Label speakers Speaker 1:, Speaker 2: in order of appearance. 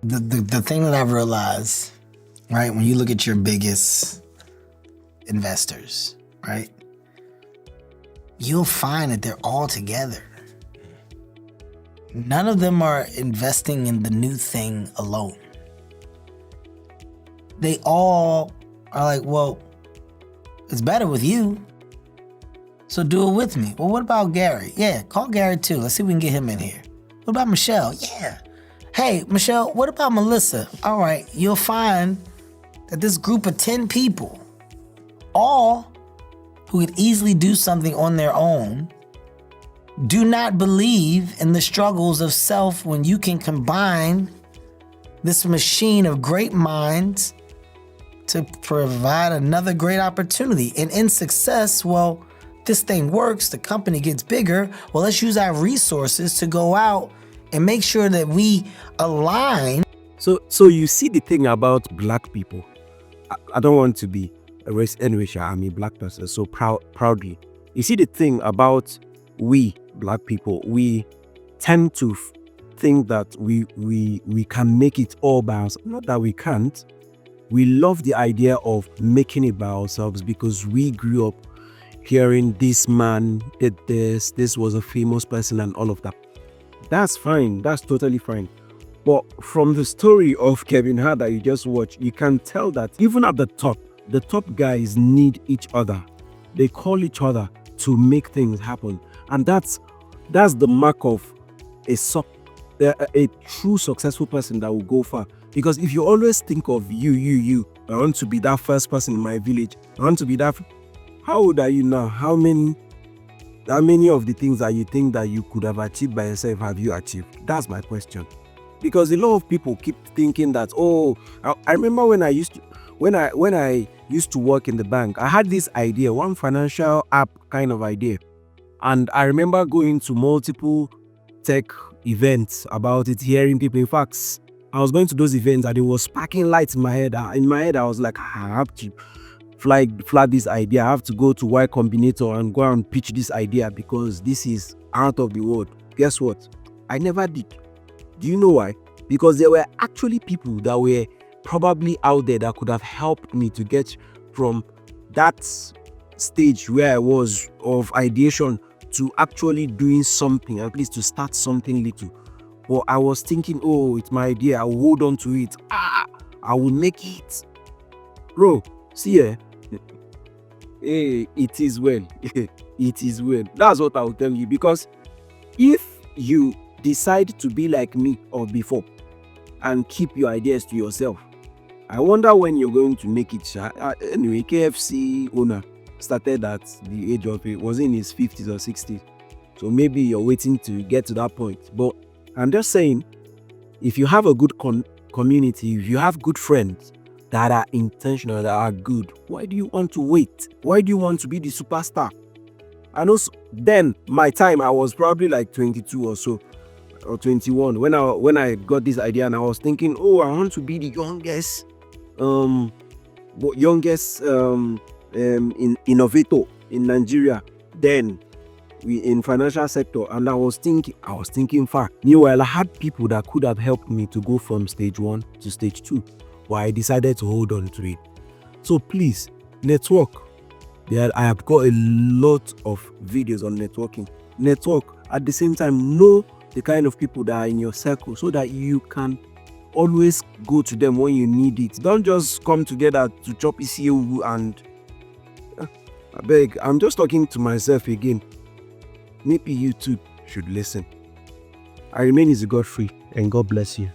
Speaker 1: The thing that I've realized, right, when you look at your biggest investors, right, you'll find that they're all together. None of them are investing in the new thing alone. They all are like, well, it's better with you, so do it with me. Well, what about Gary? Yeah, call Gary too. Let's see if we can get him in here. What about Michelle? Yeah. Hey, Michelle, what about Melissa? All right, you'll find that this group of 10 people, all who could easily do something on their own, do not believe in the struggles of self when you can combine this machine of great minds to provide another great opportunity. And in success, well, this thing works, the company gets bigger. Well, let's use our resources to go out and make sure that we align.
Speaker 2: So you see the thing about black people. I don't want to be a race anyway, I'm a black person, so proudly. You see the thing about we black people, we tend to think that we can make it all by ourselves. Not that we can't. We love the idea of making it by ourselves because we grew up hearing this man did this was a famous person and all of that. That's fine. That's totally fine. But from the story of Kevin Hart that you just watched, you can tell that even at the top guys need each other. They call each other to make things happen. And that's the mark of a true successful person that will go far. Because if you always think of you, I want to be that first person in my village. I want to be that. How old are you now? How many of the things that you think that you could have achieved by yourself have you achieved? That's my question. Because a lot of people keep thinking that, I remember when I used to work in the bank, I had this idea, one financial app kind of idea. And I remember going to multiple tech events about it, hearing people. In fact, I was going to those events and it was sparking lights in my head. In my head, I was like, I have to flag this idea. I have to go to Y Combinator and go and pitch this idea because this is out of the world. Guess what? I never did. Do you know why? Because there were actually people that were probably out there that could have helped me to get from that stage where I was of ideation to actually doing something, at least to start something little. But I was thinking, it's my idea. I will hold on to it. I will make it. Bro, see hey, it is well. It is well. That's what I will tell you. Because if you decide to be like me or before and keep your ideas to yourself, I wonder when you're going to make it. Anyway, KFC owner started at the age of, it was in his 50s or 60s. So maybe you're waiting to get to that point. But I'm just saying, if you have a good community, if you have good friends that are intentional, that are good, why do you want to wait? Why do you want to be the superstar? And also, then my time, I was probably like 22 or so, or 21 when I got this idea, and I was thinking, I want to be the youngest innovator in Nigeria. Then in financial sector, and I was thinking far. Meanwhile, I had people that could have helped me to go from stage 1 to stage 2, but I decided to hold on to it. So please, network. I have got a lot of videos on networking. Network. At the same time, know the kind of people that are in your circle so that you can always go to them when you need it. Don't just come together to chop ECU and I beg. I'm just talking to myself again. Maybe you too should listen. I remain Godfrey, and God bless you.